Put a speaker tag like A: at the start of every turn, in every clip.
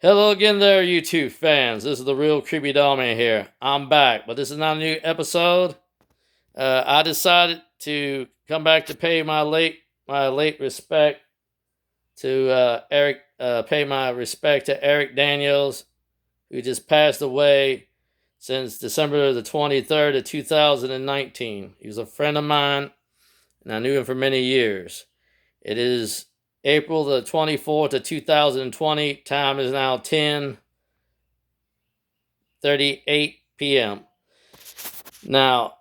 A: Hello again there, YouTube fans. This is the real Creepy Dollman here. I'm back, but this is not a new episode. I decided to come back to pay my late respect to Eric. Pay my respect to Eric Daniels, who just passed away since December the 23rd of 2019. He was a friend of mine, and I knew him for many years. It is April the 24th of 2020. Time is now 10:38 p.m. Now,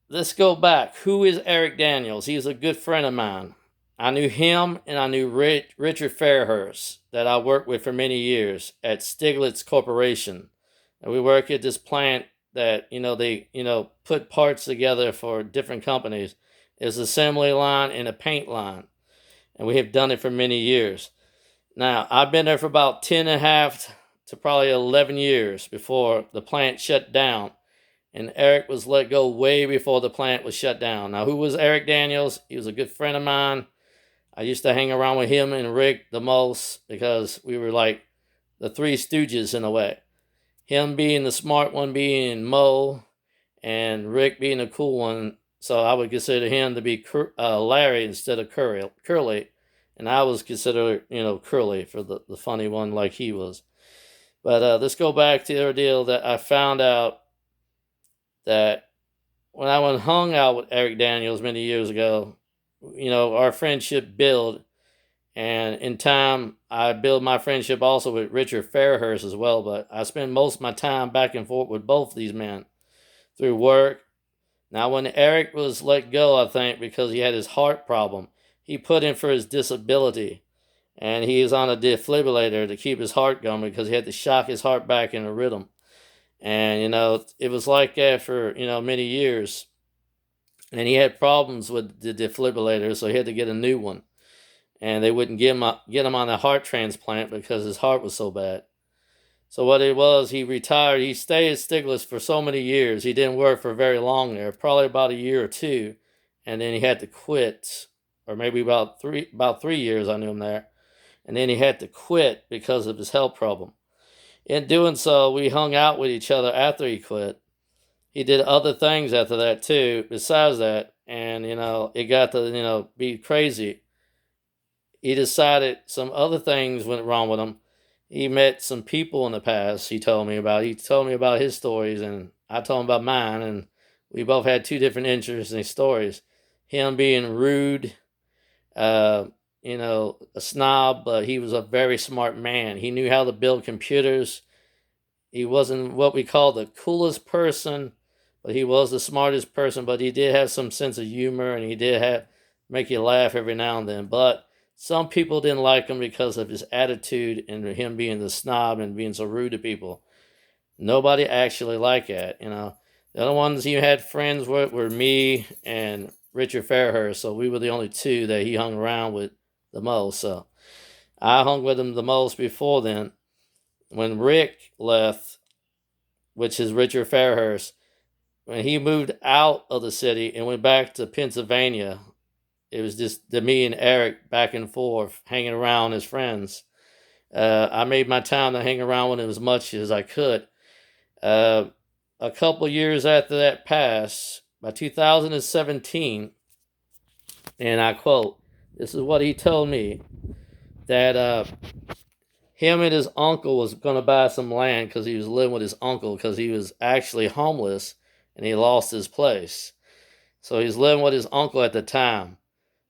A: let's go back. Who is Eric Daniels? He's a good friend of mine. I knew him and I knew Richard Fairhurst that I worked with for many years at Stiglitz Corporation. And we work at this plant that, they, put parts together for different companies. It's an assembly line and a paint line. And we have done it for many years. Now, I've been there for about 10 and a half to probably 11 years before the plant shut down. And Eric was let go way before the plant was shut down. Now, who was Eric Daniels? He was a good friend of mine. I used to hang around with him and Rick the most because we were like the three stooges in a way. Him being the smart one being Mo, and Rick being the cool one. So I would consider him to be Larry instead of Curly. And I was considered, Curly for the funny one like he was. But let's go back to the ordeal that I found out that when I went hung out with Eric Daniels many years ago, our friendship built. And in time, I built my friendship also with Richard Fairhurst as well. But I spent most of my time back and forth with both these men through work. Now, when Eric was let go, I think because he had his heart problem, he put in for his disability. And he was on a defibrillator to keep his heart going because he had to shock his heart back in a rhythm. And, it was like that for, many years. And he had problems with the defibrillator, so he had to get a new one. And they wouldn't get him on a heart transplant because his heart was so bad. So what it was, he retired. He stayed at Stiglitz for so many years. He didn't work for very long there, probably about a year or two. And then he had to quit, or maybe about 3 years I knew him there. And then he had to quit because of his health problem. In doing so, we hung out with each other after he quit. He did other things after that too, besides that. And, it got to, be crazy. He decided some other things went wrong with him. He met some people in the past he told me about. He told me about his stories, and I told him about mine. And we both had two different interesting stories. Him being rude, a snob, but he was a very smart man. He knew how to build computers. He wasn't what we call the coolest person, but he was the smartest person. But he did have some sense of humor, and he did make you laugh every now and then. But some people didn't like him because of his attitude and him being the snob and being so rude to people. Nobody actually liked that, The other ones he had friends with were me and Richard Fairhurst, so we were the only two that he hung around with the most. So I hung with him the most before then. When Rick left, which is Richard Fairhurst, when he moved out of the city and went back to Pennsylvania, it was just me and Eric back and forth, hanging around as friends. I made my time to hang around with him as much as I could. A couple years after that passed, by 2017, and I quote, this is what he told me, that him and his uncle was going to buy some land because he was living with his uncle because he was actually homeless and he lost his place. So he was living with his uncle at the time.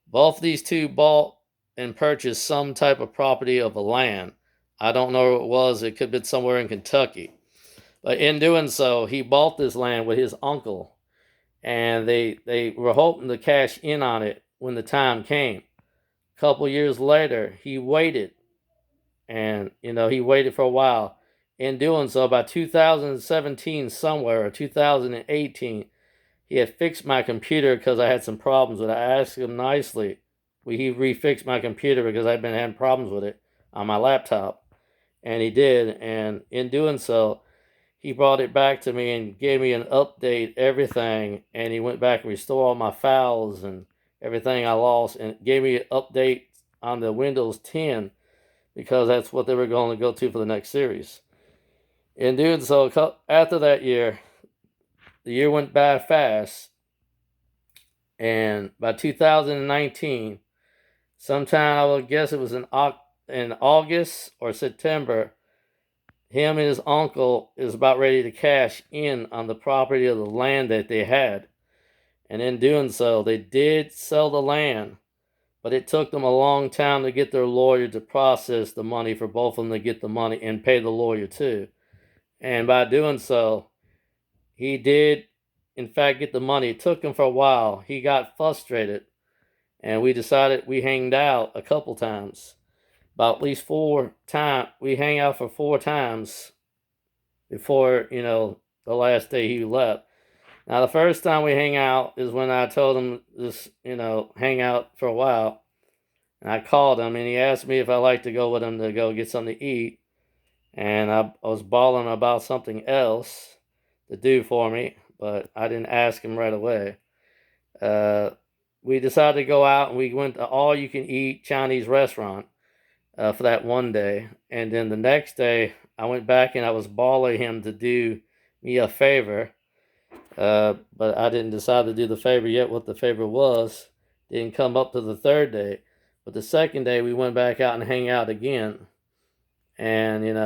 A: Both these two bought and purchased some type of property of a land. I don't know what it was. It could have been somewhere in Kentucky. But in doing so, he bought this land with his uncle. And they were hoping to cash in on it when the time came. A couple years later, he waited. And, he waited for a while. In doing so, by 2017 somewhere, or 2018, he had fixed my computer because I had some problems with it. I asked him nicely. He refixed my computer because I'd been having problems with it on my laptop. And he did. And in doing so, he brought it back to me and gave me an update, everything. And he went back and restored all my files and everything I lost. And gave me an update on the Windows 10 because that's what they were going to go to for the next series. In doing so, after that year, the year went by fast, and by 2019, sometime I would guess it was in August or September, him and his uncle is about ready to cash in on the property of the land that they had. And in doing so, they did sell the land, but it took them a long time to get their lawyer to process the money for both of them to get the money and pay the lawyer too. And by doing so, he did, in fact, get the money. It took him for a while. He got frustrated, and we decided we hanged out a couple times. About at least 4 times. We hang out for 4 times before, the last day he left. Now, the first time we hang out is when I told him this, hang out for a while. And I called him, and he asked me if I'd like to go with him to go get something to eat. And I was bawling about something else to do for me, but I didn't ask him right away. We decided to go out, and we went to all-you-can-eat Chinese restaurant for that one day. And then the next day, I went back, and I was bawling him to do me a favor. But I didn't decide to do the favor yet, what the favor was. Didn't come up to the third day. But the second day, we went back out and hang out again. And,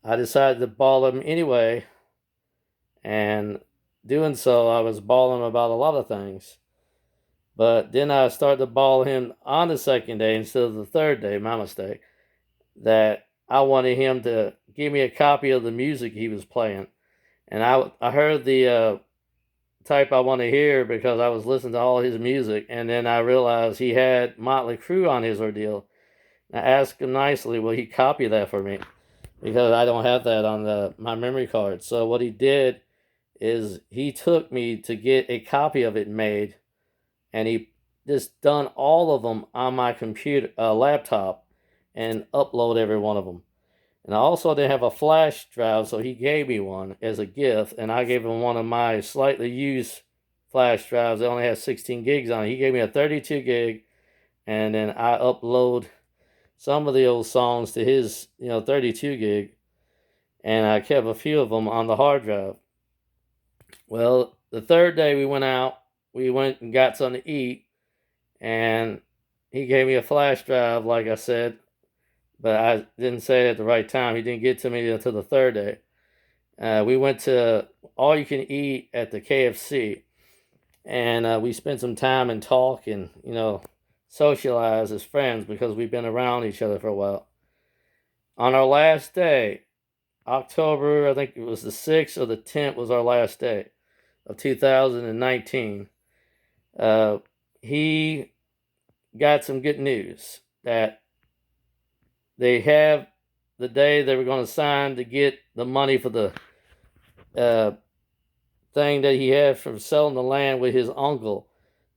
A: I decided to bawl him anyway. And doing so, I was bawling about a lot of things. But then I started to bawl him on the second day instead of the third day, my mistake, that I wanted him to give me a copy of the music he was playing. And I heard the type I want to hear because I was listening to all his music. And then I realized he had Motley Crue on his ordeal. I asked him nicely, will he copy that for me? Because I don't have that on my memory card. So what he did is he took me to get a copy of it made. And he just done all of them on my computer, laptop, and upload every one of them. And I also didn't have a flash drive, so he gave me one as a gift, and I gave him one of my slightly used flash drives that only has 16 gigs on it. He gave me a 32 gig, and then I upload some of the old songs to his, 32 gig, and I kept a few of them on the hard drive. Well, the third day we went out, we went and got something to eat, and he gave me a flash drive, like I said, but I didn't say it at the right time. He didn't get to me until the third day. We went to all you can eat at the KFC, and we spent some time and talk and, socialize as friends because we've been around each other for a while. On our last day, October, I think it was the 6th or the 10th was our last day of 2019. He got some good news that they have the day they were going to sign to get the money for the thing that he had from selling the land with his uncle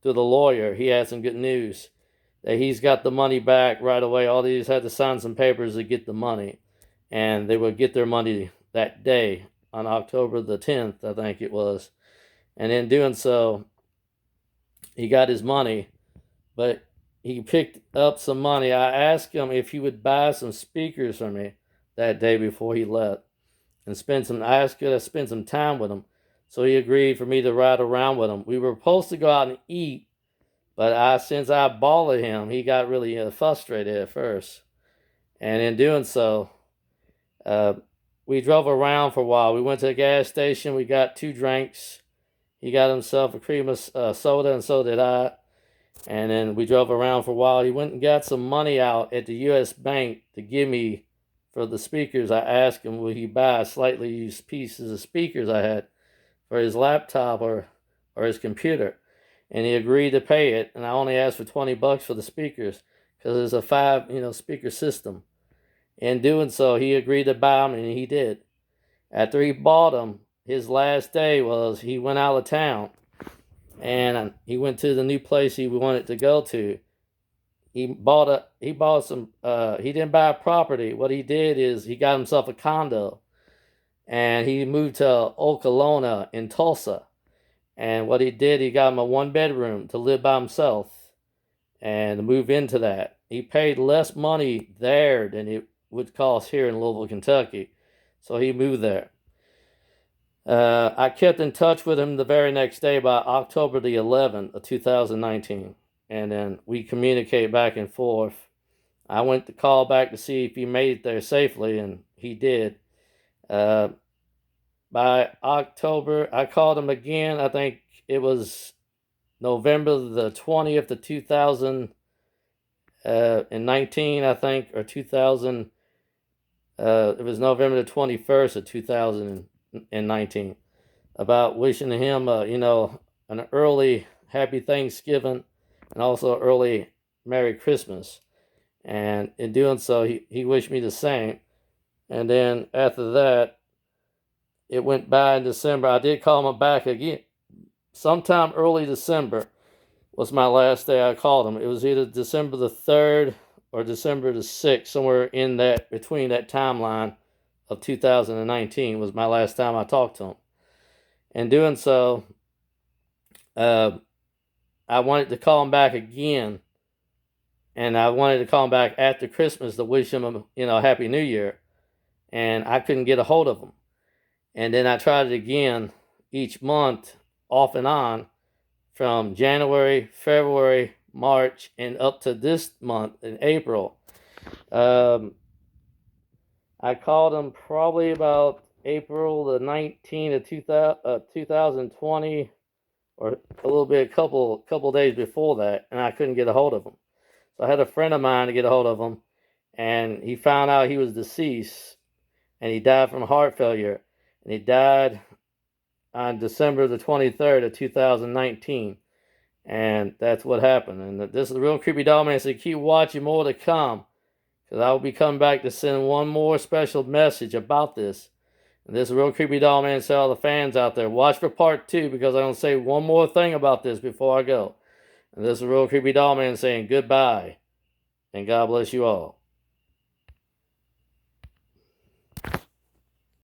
A: to the lawyer. He had some good news that he's got the money back right away. All these had to sign some papers to get the money, and they would get their money that day on October the 10th, I think it was. And in doing so, he got his money, but he picked up some money. I asked him if he would buy some speakers for me that day before he left, and I asked him to spend some time with him. So he agreed for me to ride around with him. We were supposed to go out and eat, but since I bawled him, he got really frustrated at first. And in doing so, we drove around for a while. We went to the gas station. We got 2 drinks. He got himself a cream of soda, and so did I. And then we drove around for a while. He went and got some money out at the U.S. Bank to give me for the speakers. I asked him, would he buy slightly used pieces of speakers I had for his laptop or his computer. And he agreed to pay it. And I only asked for $20 for the speakers because it's a 5, speaker system. In doing so, he agreed to buy them, and he did. After he bought them, his last day was he went out of town, and he went to the new place he wanted to go to. He didn't buy a property. What he did is he got himself a condo, and he moved to Okolona in Tulsa. And what he did, he got him a 1-bedroom to live by himself and to move into that. he paid less money there than it would cost here in Louisville, Kentucky. So he moved there. I kept in touch with him the very next day by October the 11th of 2019. And then we communicate back and forth. I went to call back to see if he made it there safely, and he did. By October, I called him again. I think it was November the 20th of 2019, I think, or 2000. It was November the 21st of 2019. About wishing him, an early happy Thanksgiving and also early Merry Christmas. And in doing so, he wished me the same. And then after that, it went by in December. I did call him back again. Sometime early December was my last day I called him. It was either December the 3rd or December the 6th, somewhere in that, between that timeline of 2019 was my last time I talked to him. In doing so, I wanted to call him back again. And I wanted to call him back after Christmas to wish him a Happy New Year. And I couldn't get a hold of him. And then I tried it again each month, off and on, from January, February, March, and up to this month in April. I called him probably about April the 19th of 2020, or a little bit, a couple days before that, and I couldn't get a hold of him. So I had a friend of mine to get a hold of him, and he found out he was deceased, and he died from heart failure, and he died on December the 23rd of 2019, and that's what happened. And this is the Real Creepy Dog Man, so keep watching, more to come, because I will be coming back to send one more special message about this. And this is Real Creepy Dog Man, so all the fans out there, watch for part 2, because I'm going to say one more thing about this before I go. And this is Real Creepy Dog Man saying goodbye, and God bless you all.